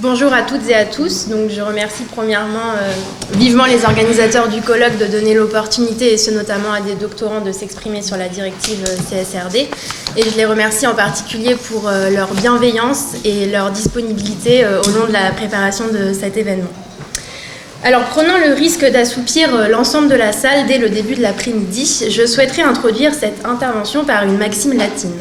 Bonjour à toutes et à tous. Donc, je remercie premièrement vivement les organisateurs du colloque de donner l'opportunité, et ce notamment à des doctorants, de s'exprimer sur la directive CSRD. Et je les remercie en particulier pour leur bienveillance et leur disponibilité au long de la préparation de cet événement. Alors, prenant le risque d'assoupir l'ensemble de la salle dès le début de l'après-midi, je souhaiterais introduire cette intervention par une maxime latine.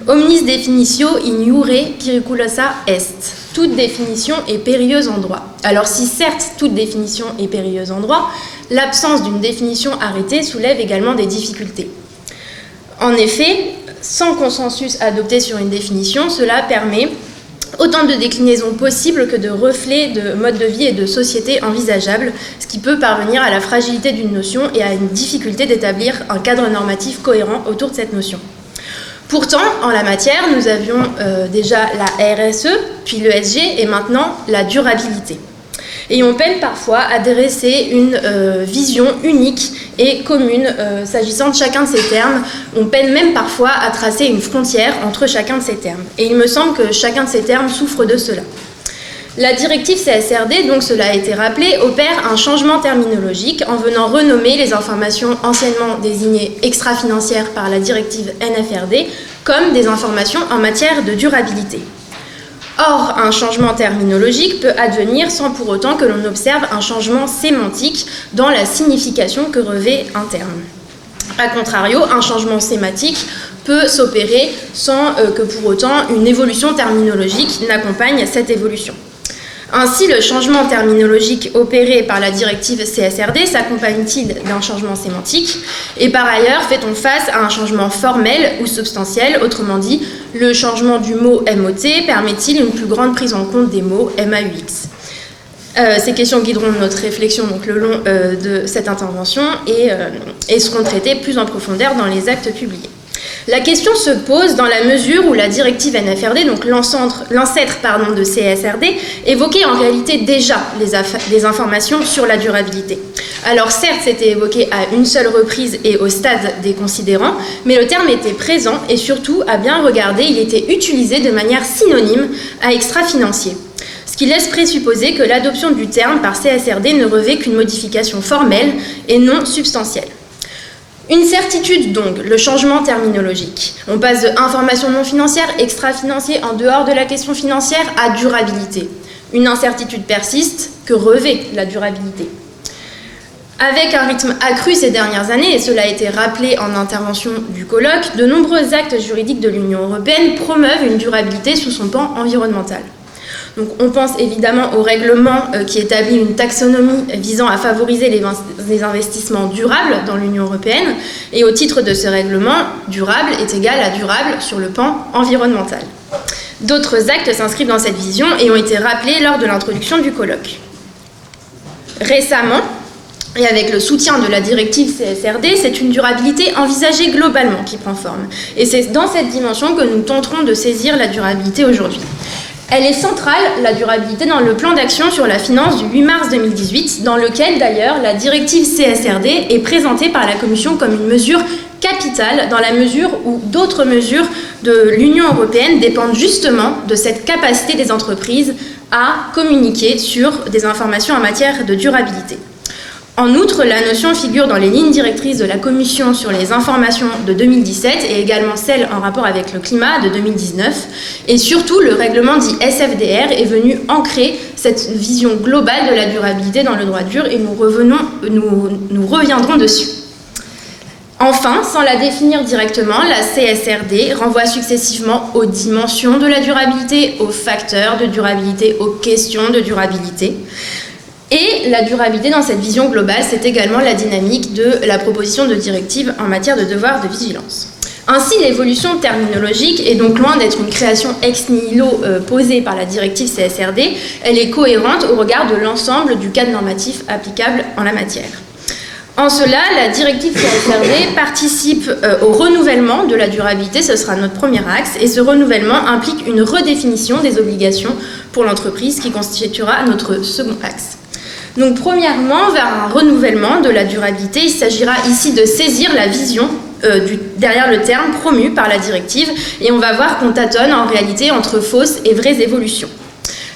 Omnis definitio in iure periculosa est. Toute définition est périlleuse en droit. Alors si certes toute définition est périlleuse en droit, l'absence d'une définition arrêtée soulève également des difficultés. En effet, sans consensus adopté sur une définition, cela permet autant de déclinaisons possibles que de reflets de mode de vie et de société envisageables, ce qui peut parvenir à la fragilité d'une notion et à une difficulté d'établir un cadre normatif cohérent autour de cette notion. Pourtant, en la matière, nous avions déjà la RSE, puis l'ESG et maintenant la durabilité. Et on peine parfois à dresser une vision unique et commune s'agissant de chacun de ces termes. On peine même parfois à tracer une frontière entre chacun de ces termes. Et il me semble que chacun de ces termes souffre de cela. La directive CSRD, donc cela a été rappelé, opère un changement terminologique en venant renommer les informations anciennement désignées extra-financières par la directive NFRD comme des informations en matière de durabilité. Or, un changement terminologique peut advenir sans pour autant que l'on observe un changement sémantique dans la signification que revêt un terme. A contrario, un changement sémantique peut s'opérer sans que pour autant une évolution terminologique n'accompagne cette évolution. Ainsi, le changement terminologique opéré par la directive CSRD s'accompagne-t-il d'un changement sémantique? Et par ailleurs, fait-on face à un changement formel ou substantiel? Autrement dit, le changement du mot MOT permet-il une plus grande prise en compte des mots MAUX? Ces questions guideront notre réflexion donc, le long de cette intervention et seront traitées plus en profondeur dans les actes publiés. La question se pose dans la mesure où la directive NFRD, donc l'ancêtre de CSRD, évoquait en réalité déjà des informations sur la durabilité. Alors certes, c'était évoqué à une seule reprise et au stade des considérants, mais le terme était présent et surtout, à bien regarder, il était utilisé de manière synonyme à extra-financier. Ce qui laisse présupposer que l'adoption du terme par CSRD ne revêt qu'une modification formelle et non substantielle. Une certitude donc, le changement terminologique. On passe de information non financière, extra-financier, en dehors de la question financière, à durabilité. Une incertitude persiste, que revêt la durabilité. Avec un rythme accru ces dernières années, et cela a été rappelé en intervention du colloque, de nombreux actes juridiques de l'Union européenne promeuvent une durabilité sous son pan environnemental. Donc, on pense évidemment au règlement qui établit une taxonomie visant à favoriser les investissements durables dans l'Union européenne. Et au titre de ce règlement, durable est égal à durable sur le pan environnemental. D'autres actes s'inscrivent dans cette vision et ont été rappelés lors de l'introduction du colloque. Récemment, et avec le soutien de la directive CSRD, c'est une durabilité envisagée globalement qui prend forme. Et c'est dans cette dimension que nous tenterons de saisir la durabilité aujourd'hui. Elle est centrale, la durabilité, dans le plan d'action sur la finance du 8 mars 2018, dans lequel d'ailleurs la directive CSRD est présentée par la Commission comme une mesure capitale, dans la mesure où d'autres mesures de l'Union européenne dépendent justement de cette capacité des entreprises à communiquer sur des informations en matière de durabilité. En outre, la notion figure dans les lignes directrices de la Commission sur les informations de 2017 et également celle en rapport avec le climat de 2019. Et surtout, le règlement dit SFDR est venu ancrer cette vision globale de la durabilité dans le droit dur et nous reviendrons dessus. Enfin, sans la définir directement, la CSRD renvoie successivement aux dimensions de la durabilité, aux facteurs de durabilité, aux questions de durabilité. Et la durabilité dans cette vision globale, c'est également la dynamique de la proposition de directive en matière de devoir de vigilance. Ainsi, l'évolution terminologique est donc loin d'être une création ex nihilo posée par la directive CSRD, elle est cohérente au regard de l'ensemble du cadre normatif applicable en la matière. En cela, la directive CSRD participe au renouvellement de la durabilité, ce sera notre premier axe, et ce renouvellement implique une redéfinition des obligations pour l'entreprise qui constituera notre second axe. Donc premièrement, vers un renouvellement de la durabilité, il s'agira ici de saisir la vision derrière le terme promu par la directive et on va voir qu'on tâtonne en réalité entre fausses et vraies évolutions.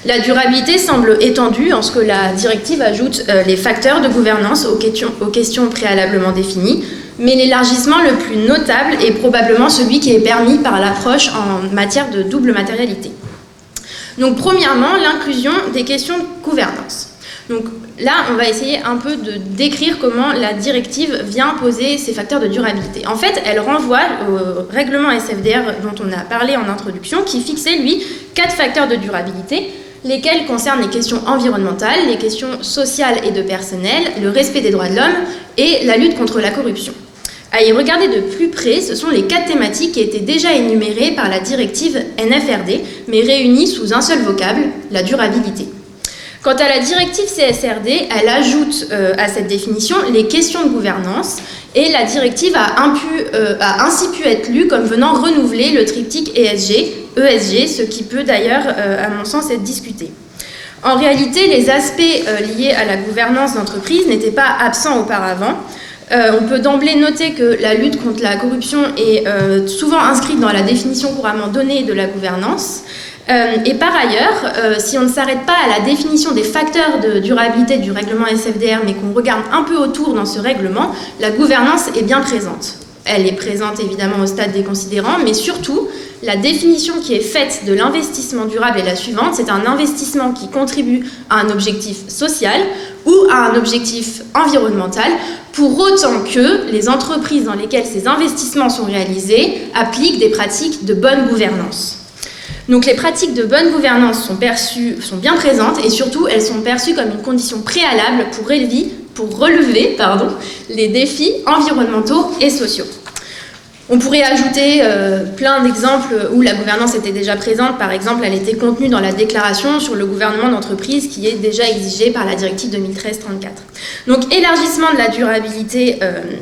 La durabilité semble étendue en ce que la directive ajoute les facteurs de gouvernance aux questions préalablement définies, mais l'élargissement le plus notable est probablement celui qui est permis par l'approche en matière de double matérialité. Donc premièrement, l'inclusion des questions de gouvernance. Donc là, on va essayer un peu de décrire comment la directive vient poser ces facteurs de durabilité. En fait, elle renvoie au règlement SFDR dont on a parlé en introduction, qui fixait, lui, 4 facteurs de durabilité, lesquels concernent les questions environnementales, les questions sociales et de personnel, le respect des droits de l'homme et la lutte contre la corruption. À y regarder de plus près, ce sont les 4 thématiques qui étaient déjà énumérées par la directive NFRD, mais réunies sous un seul vocable, la durabilité. Quant à la directive CSRD, elle ajoute à cette définition les questions de gouvernance et la directive a ainsi pu être lue comme venant renouveler le triptyque ESG, ce qui peut d'ailleurs, à mon sens, être discuté. En réalité, les aspects liés à la gouvernance d'entreprise n'étaient pas absents auparavant. On peut d'emblée noter que la lutte contre la corruption est souvent inscrite dans la définition couramment donnée de la gouvernance. Et par ailleurs, si on ne s'arrête pas à la définition des facteurs de durabilité du règlement SFDR, mais qu'on regarde un peu autour dans ce règlement, la gouvernance est bien présente. Elle est présente évidemment au stade des considérants, mais surtout, la définition qui est faite de l'investissement durable est la suivante: c'est un investissement qui contribue à un objectif social ou à un objectif environnemental, pour autant que les entreprises dans lesquelles ces investissements sont réalisés appliquent des pratiques de bonne gouvernance. Donc les pratiques de bonne gouvernance sont bien présentes et surtout elles sont perçues comme une condition préalable pour relever les défis environnementaux et sociaux. On pourrait ajouter plein d'exemples où la gouvernance était déjà présente. Par exemple, elle était contenue dans la déclaration sur le gouvernement d'entreprise qui est déjà exigée par la directive 2013-34. Donc élargissement de la durabilité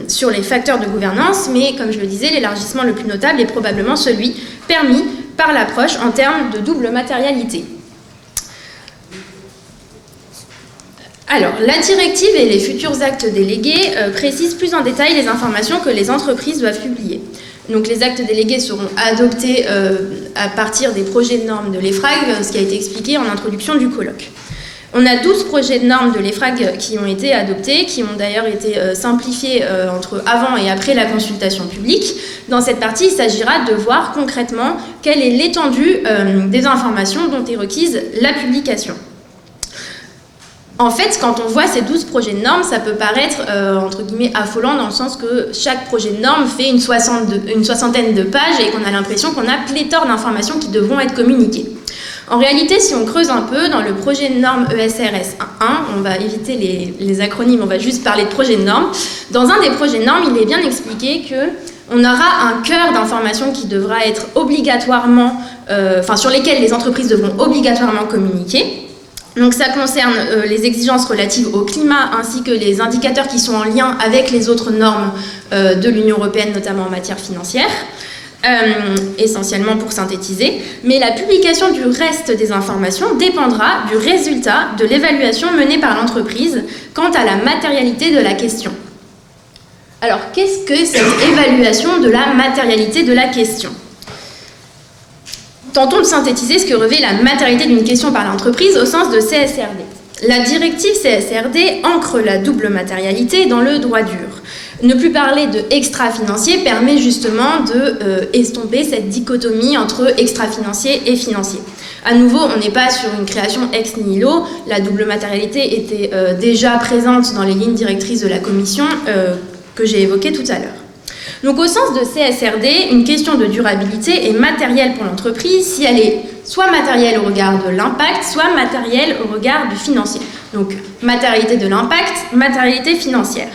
sur les facteurs de gouvernance, mais comme je le disais, l'élargissement le plus notable est probablement celui permis par l'approche en termes de double matérialité. Alors, la directive et les futurs actes délégués précisent plus en détail les informations que les entreprises doivent publier. Donc, les actes délégués seront adoptés à partir des projets de normes de l'EFRAG, ce qui a été expliqué en introduction du colloque. On a 12 projets de normes de l'EFRAG qui ont été adoptés, qui ont d'ailleurs été simplifiés entre avant et après la consultation publique. Dans cette partie, il s'agira de voir concrètement quelle est l'étendue des informations dont est requise la publication. En fait, quand on voit ces 12 projets de normes, ça peut paraître, entre guillemets, affolant dans le sens que chaque projet de norme fait une soixantaine de pages et qu'on a l'impression qu'on a pléthore d'informations qui devront être communiquées. En réalité, si on creuse un peu, dans le projet de norme ESRS 1, on va éviter les acronymes, on va juste parler de projet de norme. Dans un des projets de norme, il est bien expliqué qu'on aura un cœur d'informations qui devra être obligatoirement, sur lesquelles les entreprises devront obligatoirement communiquer. Donc ça concerne les exigences relatives au climat ainsi que les indicateurs qui sont en lien avec les autres normes de l'Union européenne, notamment en matière financière. Essentiellement pour synthétiser, mais la publication du reste des informations dépendra du résultat de l'évaluation menée par l'entreprise quant à la matérialité de la question. Alors, qu'est-ce que cette évaluation de la matérialité de la question ? Tentons de synthétiser ce que revêt la matérialité d'une question par l'entreprise au sens de CSRD. La directive CSRD ancre la double matérialité dans le droit dur. Ne plus parler de extra-financier permet justement de estomper cette dichotomie entre extra-financier et financier. À nouveau, on n'est pas sur une création ex nihilo. La double matérialité était déjà présente dans les lignes directrices de la Commission que j'ai évoquées tout à l'heure. Donc au sens de CSRD, une question de durabilité est matérielle pour l'entreprise si elle est soit matérielle au regard de l'impact, soit matérielle au regard du financier. Donc matérialité de l'impact, matérialité financière.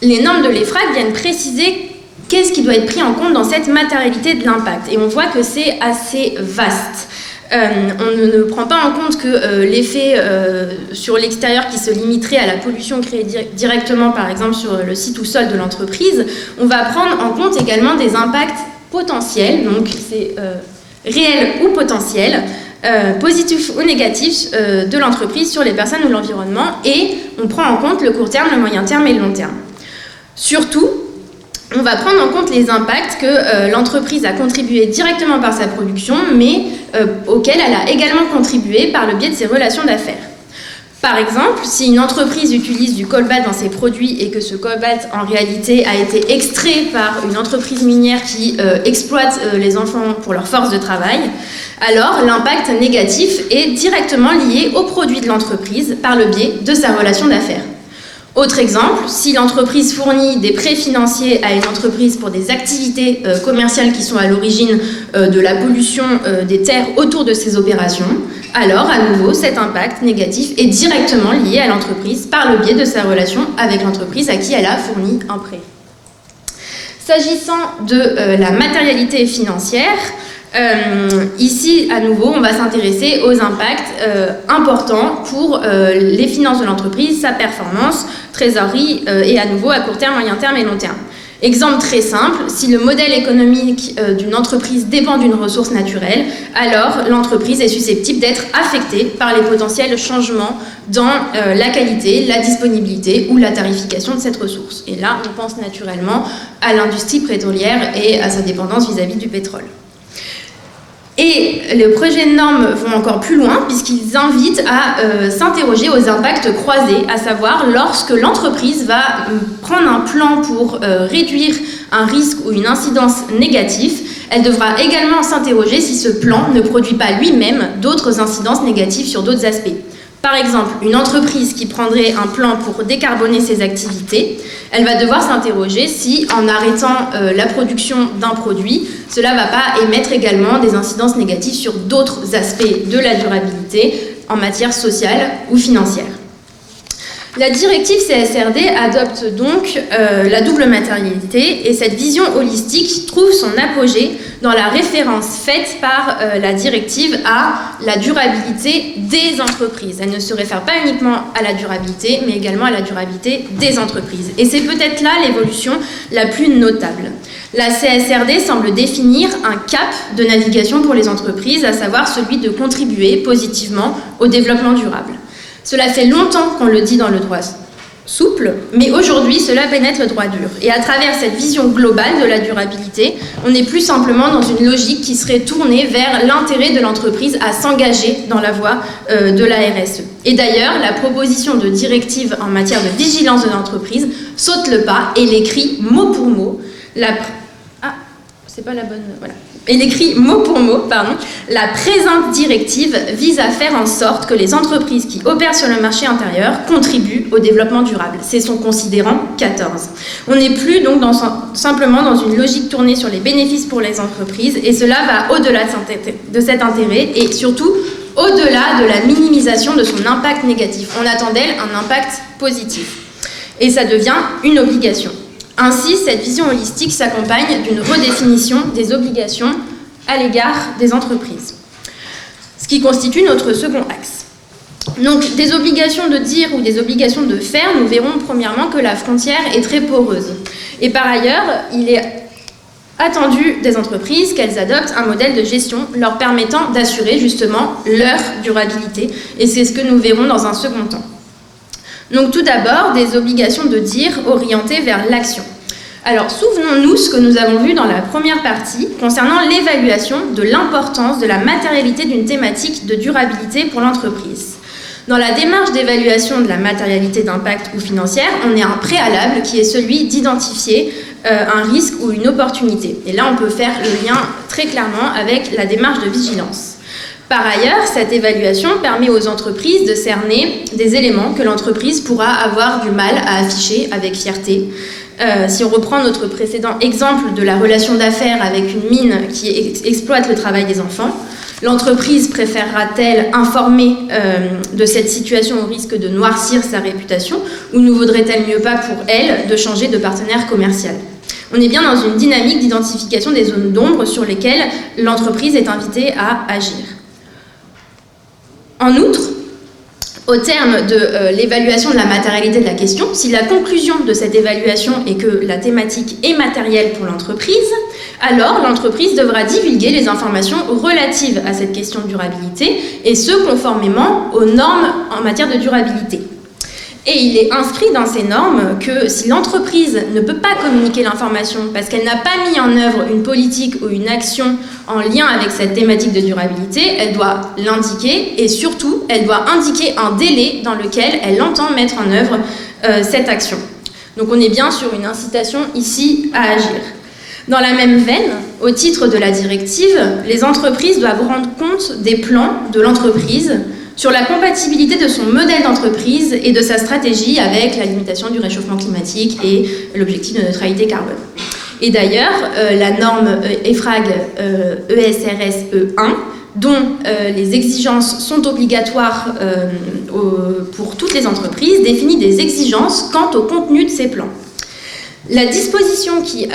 Les normes de l'EFRAG viennent préciser qu'est-ce qui doit être pris en compte dans cette matérialité de l'impact. Et on voit que c'est assez vaste. On ne prend pas en compte que l'effet sur l'extérieur qui se limiterait à la pollution créée directement, par exemple, sur le site ou sol de l'entreprise. On va prendre en compte également des impacts potentiels, donc c'est réel ou potentiel, positif ou négatif de l'entreprise sur les personnes ou l'environnement, et on prend en compte le court terme, le moyen terme et le long terme. Surtout, on va prendre en compte les impacts que l'entreprise a contribué directement par sa production, mais auxquels elle a également contribué par le biais de ses relations d'affaires. Par exemple, si une entreprise utilise du cobalt dans ses produits et que ce cobalt, en réalité, a été extrait par une entreprise minière qui exploite les enfants pour leur force de travail, alors l'impact négatif est directement lié aux produits de l'entreprise par le biais de sa relation d'affaires. Autre exemple, si l'entreprise fournit des prêts financiers à une entreprise pour des activités commerciales qui sont à l'origine de la pollution des terres autour de ces opérations, alors à nouveau cet impact négatif est directement lié à l'entreprise par le biais de sa relation avec l'entreprise à qui elle a fourni un prêt. S'agissant de la matérialité financière, ici, à nouveau, on va s'intéresser aux impacts importants pour les finances de l'entreprise, sa performance, trésorerie et à nouveau à court terme, moyen terme et long terme. Exemple très simple, si le modèle économique d'une entreprise dépend d'une ressource naturelle, alors l'entreprise est susceptible d'être affectée par les potentiels changements dans la qualité, la disponibilité ou la tarification de cette ressource. Et là, on pense naturellement à l'industrie pétrolière et à sa dépendance vis-à-vis du pétrole. Et les projets de normes vont encore plus loin puisqu'ils invitent à s'interroger aux impacts croisés, à savoir lorsque l'entreprise va prendre un plan pour réduire un risque ou une incidence négative, elle devra également s'interroger si ce plan ne produit pas lui-même d'autres incidences négatives sur d'autres aspects. Par exemple, une entreprise qui prendrait un plan pour décarboner ses activités, elle va devoir s'interroger si, en arrêtant la production d'un produit, cela ne va pas émettre également des incidences négatives sur d'autres aspects de la durabilité en matière sociale ou financière. La directive CSRD adopte donc la double matérialité et cette vision holistique trouve son apogée dans la référence faite par la directive à la durabilité des entreprises. Elle ne se réfère pas uniquement à la durabilité, mais également à la durabilité des entreprises. Et c'est peut-être là l'évolution la plus notable. La CSRD semble définir un cap de navigation pour les entreprises, à savoir celui de contribuer positivement au développement durable. Cela fait longtemps qu'on le dit dans le droit souple, mais aujourd'hui, cela pénètre le droit dur. Et à travers cette vision globale de la durabilité, on n'est plus simplement dans une logique qui serait tournée vers l'intérêt de l'entreprise à s'engager dans la voie de la RSE. Et d'ailleurs, la proposition de directive en matière de vigilance de l'entreprise saute le pas et l'écrit mot pour mot. Il écrit mot pour mot, la présente directive vise à faire en sorte que les entreprises qui opèrent sur le marché intérieur contribuent au développement durable. C'est son considérant 14. On n'est plus donc simplement dans une logique tournée sur les bénéfices pour les entreprises et cela va au-delà de cet intérêt et surtout au-delà de la minimisation de son impact négatif. On attend d'elle un impact positif et ça devient une obligation. Ainsi, cette vision holistique s'accompagne d'une redéfinition des obligations à l'égard des entreprises, ce qui constitue notre second axe. Donc, des obligations de dire ou des obligations de faire, nous verrons premièrement que la frontière est très poreuse. Et par ailleurs, il est attendu des entreprises qu'elles adoptent un modèle de gestion leur permettant d'assurer justement leur durabilité, et c'est ce que nous verrons dans un second temps. Donc tout d'abord, des obligations de dire orientées vers l'action. Alors souvenons-nous ce que nous avons vu dans la première partie concernant l'évaluation de l'importance de la matérialité d'une thématique de durabilité pour l'entreprise. Dans la démarche d'évaluation de la matérialité d'impact ou financière, on a un préalable qui est celui d'identifier un risque ou une opportunité. Et là, on peut faire le lien très clairement avec la démarche de vigilance. Par ailleurs, cette évaluation permet aux entreprises de cerner des éléments que l'entreprise pourra avoir du mal à afficher avec fierté. Si on reprend notre précédent exemple de la relation d'affaires avec une mine qui exploite le travail des enfants, l'entreprise préférera-t-elle informer de cette situation au risque de noircir sa réputation ou ne vaudrait-elle mieux pas pour elle de changer de partenaire commercial ? On est bien dans une dynamique d'identification des zones d'ombre sur lesquelles l'entreprise est invitée à agir. En outre, au terme de l'évaluation de la matérialité de la question, si la conclusion de cette évaluation est que la thématique est matérielle pour l'entreprise, alors l'entreprise devra divulguer les informations relatives à cette question de durabilité, et ce, conformément aux normes en matière de durabilité. Et il est inscrit dans ces normes que si l'entreprise ne peut pas communiquer l'information parce qu'elle n'a pas mis en œuvre une politique ou une action en lien avec cette thématique de durabilité, elle doit l'indiquer et surtout, elle doit indiquer un délai dans lequel elle entend mettre en œuvre cette action. Donc on est bien sur une incitation ici à agir. Dans la même veine, au titre de la directive, les entreprises doivent rendre compte des plans de l'entreprise sur la compatibilité de son modèle d'entreprise et de sa stratégie avec la limitation du réchauffement climatique et l'objectif de neutralité carbone. Et d'ailleurs, la norme EFRAG ESRS E1, dont les exigences sont obligatoires pour toutes les entreprises, définit des exigences quant au contenu de ces plans. La disposition qui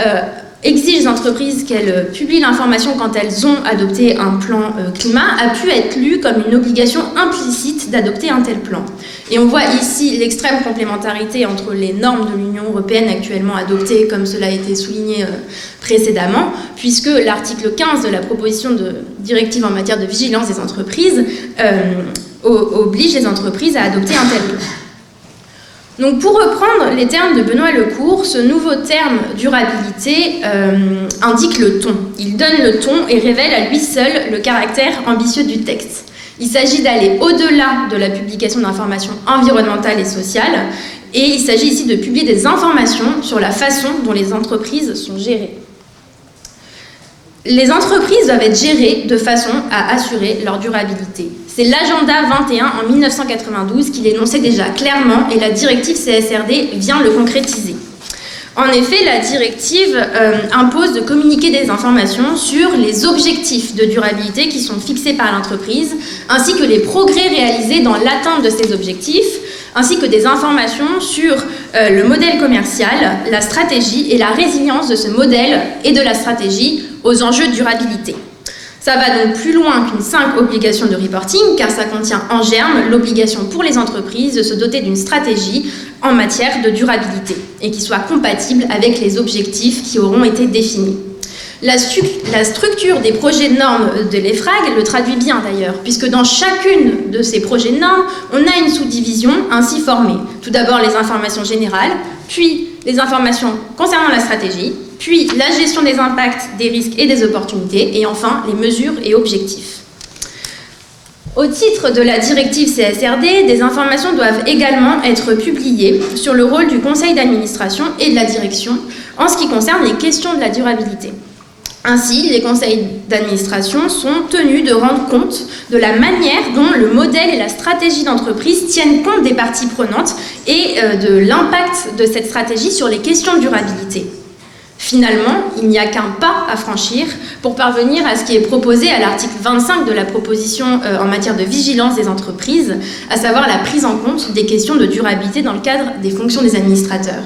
exige des entreprises qu'elles publient l'information quand elles ont adopté un plan climat a pu être lue comme une obligation implicite d'adopter un tel plan. Et on voit ici l'extrême complémentarité entre les normes de l'Union européenne actuellement adoptées, comme cela a été souligné précédemment, puisque l'article 15 de la proposition de directive en matière de vigilance des entreprises oblige les entreprises à adopter un tel plan. Donc pour reprendre les termes de Benoît Lecourt, ce nouveau terme durabilité indique le ton. Il donne le ton et révèle à lui seul le caractère ambitieux du texte. Il s'agit d'aller au-delà de la publication d'informations environnementales et sociales, et il s'agit ici de publier des informations sur la façon dont les entreprises sont gérées. Les entreprises doivent être gérées de façon à assurer leur durabilité. C'est l'agenda 21 en 1992 qui l'énonçait déjà clairement et la directive CSRD vient le concrétiser. En effet, la directive impose de communiquer des informations sur les objectifs de durabilité qui sont fixés par l'entreprise, ainsi que les progrès réalisés dans l'atteinte de ces objectifs, ainsi que des informations sur le modèle commercial, la stratégie et la résilience de ce modèle et de la stratégie aux enjeux de durabilité. Ça va donc plus loin qu'une simple obligation de reporting, car ça contient en germe l'obligation pour les entreprises de se doter d'une stratégie en matière de durabilité et qui soit compatible avec les objectifs qui auront été définis. La structure des projets de normes de l'EFRAG le traduit bien d'ailleurs, puisque dans chacune de ces projets de normes, on a une sous-division ainsi formée. Tout d'abord les informations générales, puis les informations concernant la stratégie, puis la gestion des impacts, des risques et des opportunités, et enfin les mesures et objectifs. Au titre de la directive CSRD, des informations doivent également être publiées sur le rôle du conseil d'administration et de la direction en ce qui concerne les questions de la durabilité. Ainsi, les conseils d'administration sont tenus de rendre compte de la manière dont le modèle et la stratégie d'entreprise tiennent compte des parties prenantes et de l'impact de cette stratégie sur les questions de durabilité. Finalement, il n'y a qu'un pas à franchir pour parvenir à ce qui est proposé à l'article 25 de la proposition en matière de vigilance des entreprises, à savoir la prise en compte des questions de durabilité dans le cadre des fonctions des administrateurs.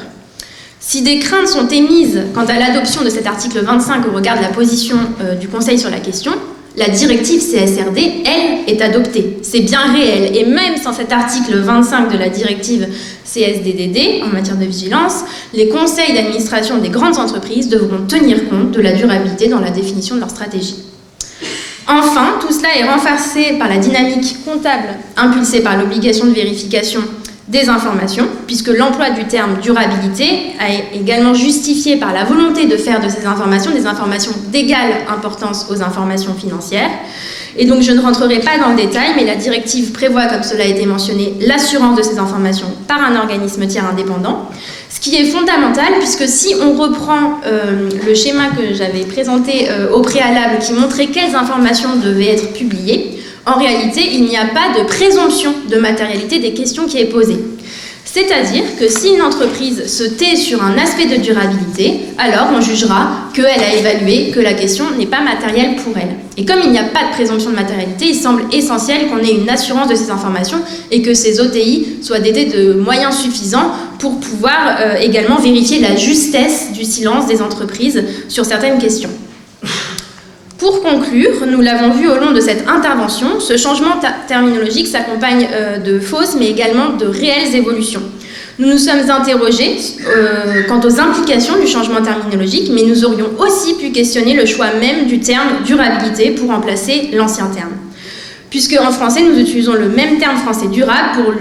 Si des craintes sont émises quant à l'adoption de cet article 25 au regard de la position du Conseil sur la question, la directive CSRD, elle, est adoptée. C'est bien réel. Et même sans cet article 25 de la directive CSDDD en matière de vigilance, les conseils d'administration des grandes entreprises devront tenir compte de la durabilité dans la définition de leur stratégie. Enfin, tout cela est renforcé par la dynamique comptable impulsée par l'obligation de vérification des informations, puisque l'emploi du terme durabilité est également justifié par la volonté de faire de ces informations des informations d'égale importance aux informations financières. Et donc je ne rentrerai pas dans le détail, mais la directive prévoit, comme cela a été mentionné, l'assurance de ces informations par un organisme tiers indépendant, ce qui est fondamental, puisque si on reprend le schéma que j'avais présenté au préalable, qui montrait quelles informations devaient être publiées, en réalité, il n'y a pas de présomption de matérialité des questions qui est posée. C'est-à-dire que si une entreprise se tait sur un aspect de durabilité, alors on jugera qu'elle a évalué que la question n'est pas matérielle pour elle. Et comme il n'y a pas de présomption de matérialité, il semble essentiel qu'on ait une assurance de ces informations et que ces OTI soient dotés de moyens suffisants pour pouvoir également vérifier la justesse du silence des entreprises sur certaines questions. Pour conclure, nous l'avons vu au long de cette intervention, ce changement terminologique s'accompagne de fausses mais également de réelles évolutions. Nous nous sommes interrogés quant aux implications du changement terminologique, mais nous aurions aussi pu questionner le choix même du terme durabilité pour remplacer l'ancien terme. Puisque en français, nous utilisons le même terme français durable pour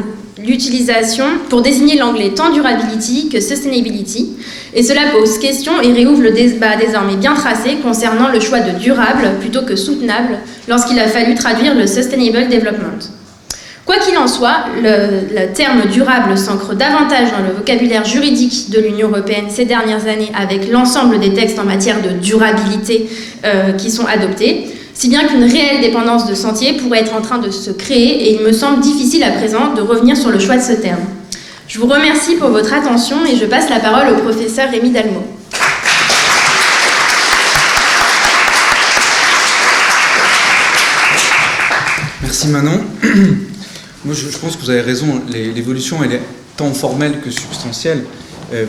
l'utilisation pour désigner l'anglais tant durability que sustainability. Et cela pose question et réouvre le débat désormais bien tracé concernant le choix de durable plutôt que soutenable lorsqu'il a fallu traduire le Sustainable Development. Quoi qu'il en soit, le terme durable s'ancre davantage dans le vocabulaire juridique de l'Union européenne ces dernières années avec l'ensemble des textes en matière de durabilité qui sont adoptés, si bien qu'une réelle dépendance de sentier pourrait être en train de se créer et il me semble difficile à présent de revenir sur le choix de ce terme. Je vous remercie pour votre attention et je passe la parole au professeur Rémi Dalmau. Merci Manon. Moi, je pense que vous avez raison, l'évolution elle est tant formelle que substantielle,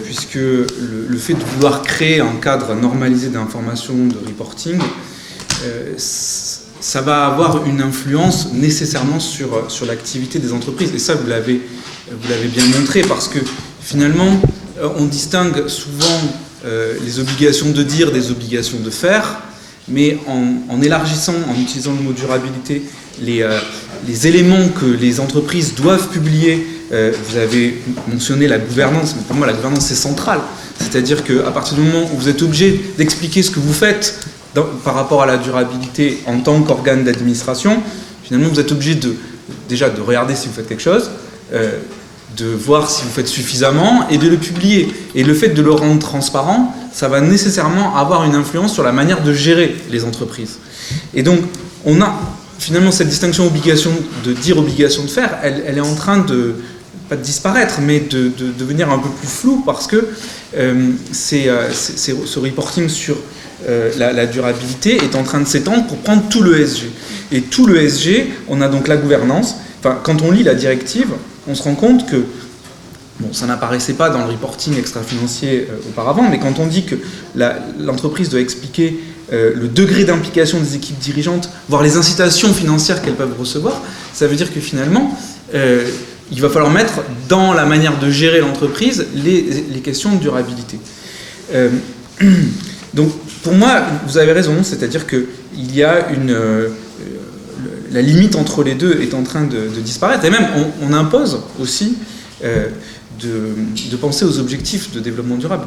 puisque le fait de vouloir créer un cadre normalisé d'information, de reporting, ça va avoir une influence nécessairement sur l'activité des entreprises. Et ça, vous l'avez bien montré, parce que finalement, on distingue souvent les obligations de dire des obligations de faire, mais en élargissant, en utilisant le mot durabilité, les éléments que les entreprises doivent publier, vous avez mentionné la gouvernance, mais pour moi la gouvernance c'est central, c'est-à-dire qu'à partir du moment où vous êtes obligé d'expliquer ce que vous faites par rapport à la durabilité en tant qu'organe d'administration, finalement vous êtes obligé déjà de regarder si vous faites quelque chose, de voir si vous faites suffisamment et de le publier. Et le fait de le rendre transparent, ça va nécessairement avoir une influence sur la manière de gérer les entreprises. Et donc on a finalement cette distinction obligation de dire, obligation de faire, elle est en train de, pas de disparaître, mais de devenir un peu plus floue, parce que ce reporting sur la durabilité est en train de s'étendre pour prendre tout le ESG. Et tout le ESG, on a donc la gouvernance. Enfin, quand on lit la directive, on se rend compte que, bon, ça n'apparaissait pas dans le reporting extra-financier auparavant, mais quand on dit que l'entreprise doit expliquer le degré d'implication des équipes dirigeantes, voire les incitations financières qu'elles peuvent recevoir, ça veut dire que finalement, il va falloir mettre dans la manière de gérer l'entreprise les questions de durabilité. Donc, pour moi, vous avez raison, c'est-à-dire qu'il y a la limite entre les deux est en train de disparaître, et même on impose aussi de penser aux objectifs de développement durable,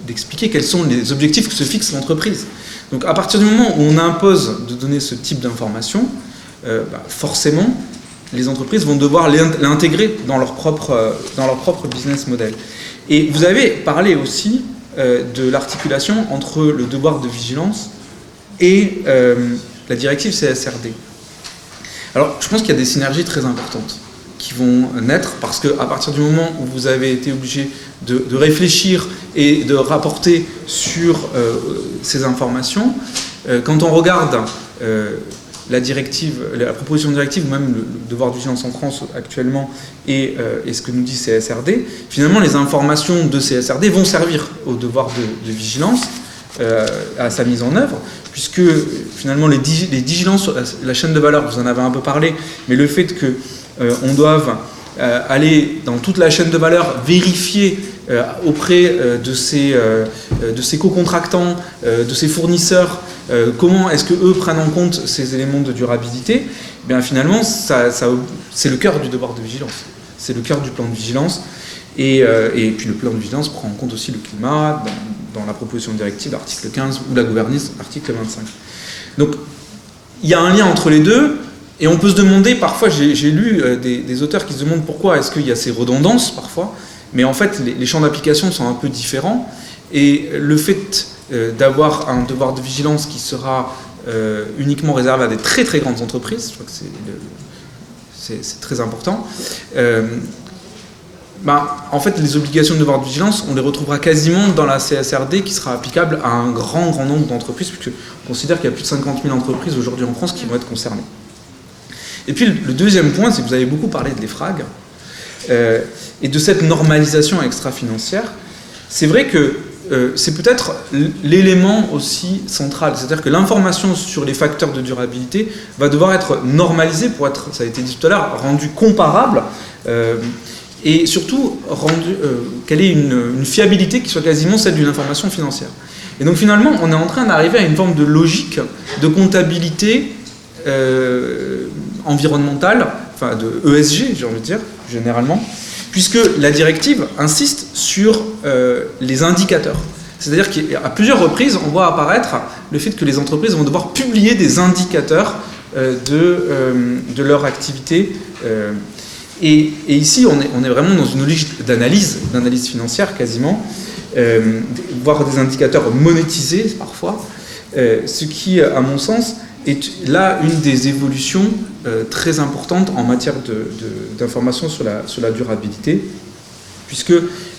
d'expliquer quels sont les objectifs que se fixe l'entreprise. Donc à partir du moment où on impose de donner ce type d'information, forcément, les entreprises vont devoir l'intégrer dans leur propre business model. Et vous avez parlé aussi de l'articulation entre le devoir de vigilance et la directive CSRD. Alors, je pense qu'il y a des synergies très importantes qui vont naître, parce qu'à partir du moment où vous avez été obligé de réfléchir et de rapporter sur ces informations, quand on regarde la proposition de directive, ou même le devoir de vigilance en France actuellement, et ce que nous dit CSRD, finalement les informations de CSRD vont servir au devoir de vigilance, à sa mise en œuvre, puisque finalement les vigilances sur la chaîne de valeur, vous en avez un peu parlé, mais le fait qu'on doive aller dans toute la chaîne de valeur, vérifier auprès de ses co-contractants, de ses fournisseurs, comment est-ce qu'eux prennent en compte ces éléments de durabilité, eh bien finalement c'est le cœur du devoir de vigilance, c'est le cœur du plan de vigilance. Et puis le plan de vigilance prend en compte aussi le climat dans la proposition de directive, l'article 15, ou la gouvernance, l'article 25. Donc il y a un lien entre les deux, et on peut se demander, parfois j'ai lu des auteurs qui se demandent pourquoi est-ce qu'il y a ces redondances parfois, mais en fait les champs d'application sont un peu différents, et le fait d'avoir un devoir de vigilance qui sera uniquement réservé à des très très grandes entreprises, je crois que c'est très important, en fait, les obligations de devoir de vigilance, on les retrouvera quasiment dans la CSRD qui sera applicable à un grand nombre d'entreprises, puisqu'on considère qu'il y a plus de 50 000 entreprises aujourd'hui en France qui vont être concernées. Et puis le deuxième point, c'est que vous avez beaucoup parlé de l'EFRAG et de cette normalisation extra-financière. C'est vrai que c'est peut-être l'élément aussi central, c'est-à-dire que l'information sur les facteurs de durabilité va devoir être normalisée pour être, ça a été dit tout à l'heure, rendue comparable, et surtout qu'elle ait une fiabilité qui soit quasiment celle d'une information financière. Et donc finalement, on est en train d'arriver à une forme de logique de comptabilité environnementale, enfin de ESG, j'ai envie de dire, généralement, puisque la directive insiste sur les indicateurs. C'est-à-dire qu'à plusieurs reprises, on voit apparaître le fait que les entreprises vont devoir publier des indicateurs de leur activité. Et ici, on est vraiment dans une logique d'analyse financière quasiment, voire des indicateurs monétisés parfois, ce qui, à mon sens, est là une des évolutions très importantes en matière d'information sur la durabilité, puisque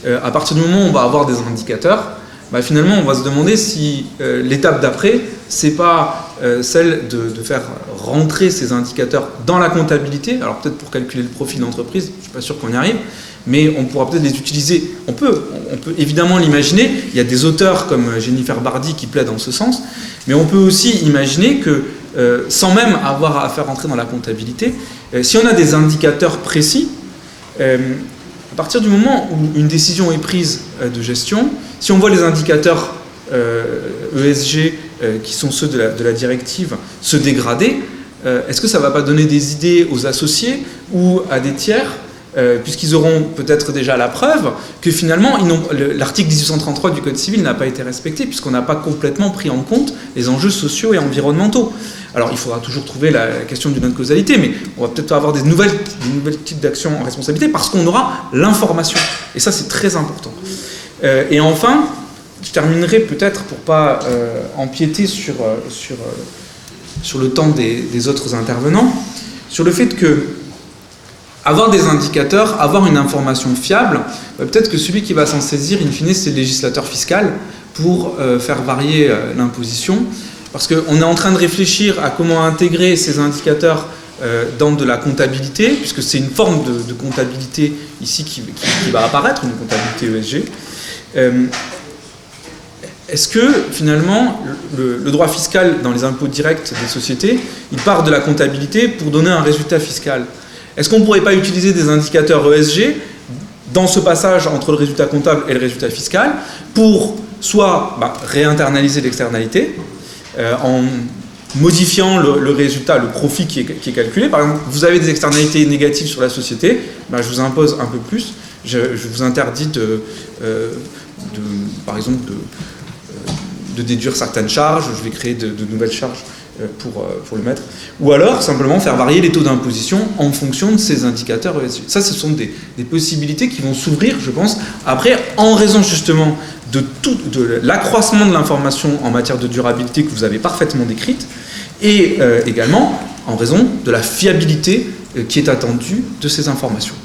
à partir du moment où on va avoir des indicateurs, finalement on va se demander si l'étape d'après, c'est pas celle de faire rentrer ces indicateurs dans la comptabilité, alors peut-être pour calculer le profit d'entreprise, je ne suis pas sûr qu'on y arrive, mais on pourra peut-être les utiliser, on peut évidemment l'imaginer, il y a des auteurs comme Jennifer Bardi qui plaident en ce sens, mais on peut aussi imaginer que, sans même avoir à faire rentrer dans la comptabilité, si on a des indicateurs précis, à partir du moment où une décision est prise de gestion, si on voit les indicateurs ESG qui sont ceux de la directive se dégrader, est-ce que ça ne va pas donner des idées aux associés ou à des tiers, puisqu'ils auront peut-être déjà la preuve que finalement l'article 1833 du Code civil n'a pas été respecté, puisqu'on n'a pas complètement pris en compte les enjeux sociaux et environnementaux. Alors il faudra toujours trouver la question d'une autre causalité, mais on va peut-être avoir des nouvelles types d'actions en responsabilité parce qu'on aura l'information. Et ça c'est très important. Et enfin, je terminerai peut-être pour ne pas empiéter sur le temps des autres intervenants, sur le fait que avoir des indicateurs, avoir une information fiable, peut-être que celui qui va s'en saisir, in fine, c'est le législateur fiscal pour faire varier l'imposition. Parce qu'on est en train de réfléchir à comment intégrer ces indicateurs dans de la comptabilité, puisque c'est une forme de comptabilité ici qui va apparaître, une comptabilité ESG. Est-ce que finalement le droit fiscal dans les impôts directs des sociétés, il part de la comptabilité pour donner un résultat fiscal? Est-ce qu'on ne pourrait pas utiliser des indicateurs ESG dans ce passage entre le résultat comptable et le résultat fiscal pour soit réinternaliser l'externalité en modifiant le résultat, le profit qui est calculé? Par exemple, vous avez des externalités négatives sur la société, je vous impose un peu plus, je vous interdis par exemple de déduire certaines charges, je vais créer de nouvelles charges pour le mettre, ou alors simplement faire varier les taux d'imposition en fonction de ces indicateurs ESG. Ça, ce sont des possibilités qui vont s'ouvrir, je pense, après, en raison justement de l'accroissement de l'information en matière de durabilité que vous avez parfaitement décrite, et également en raison de la fiabilité qui est attendue de ces informations.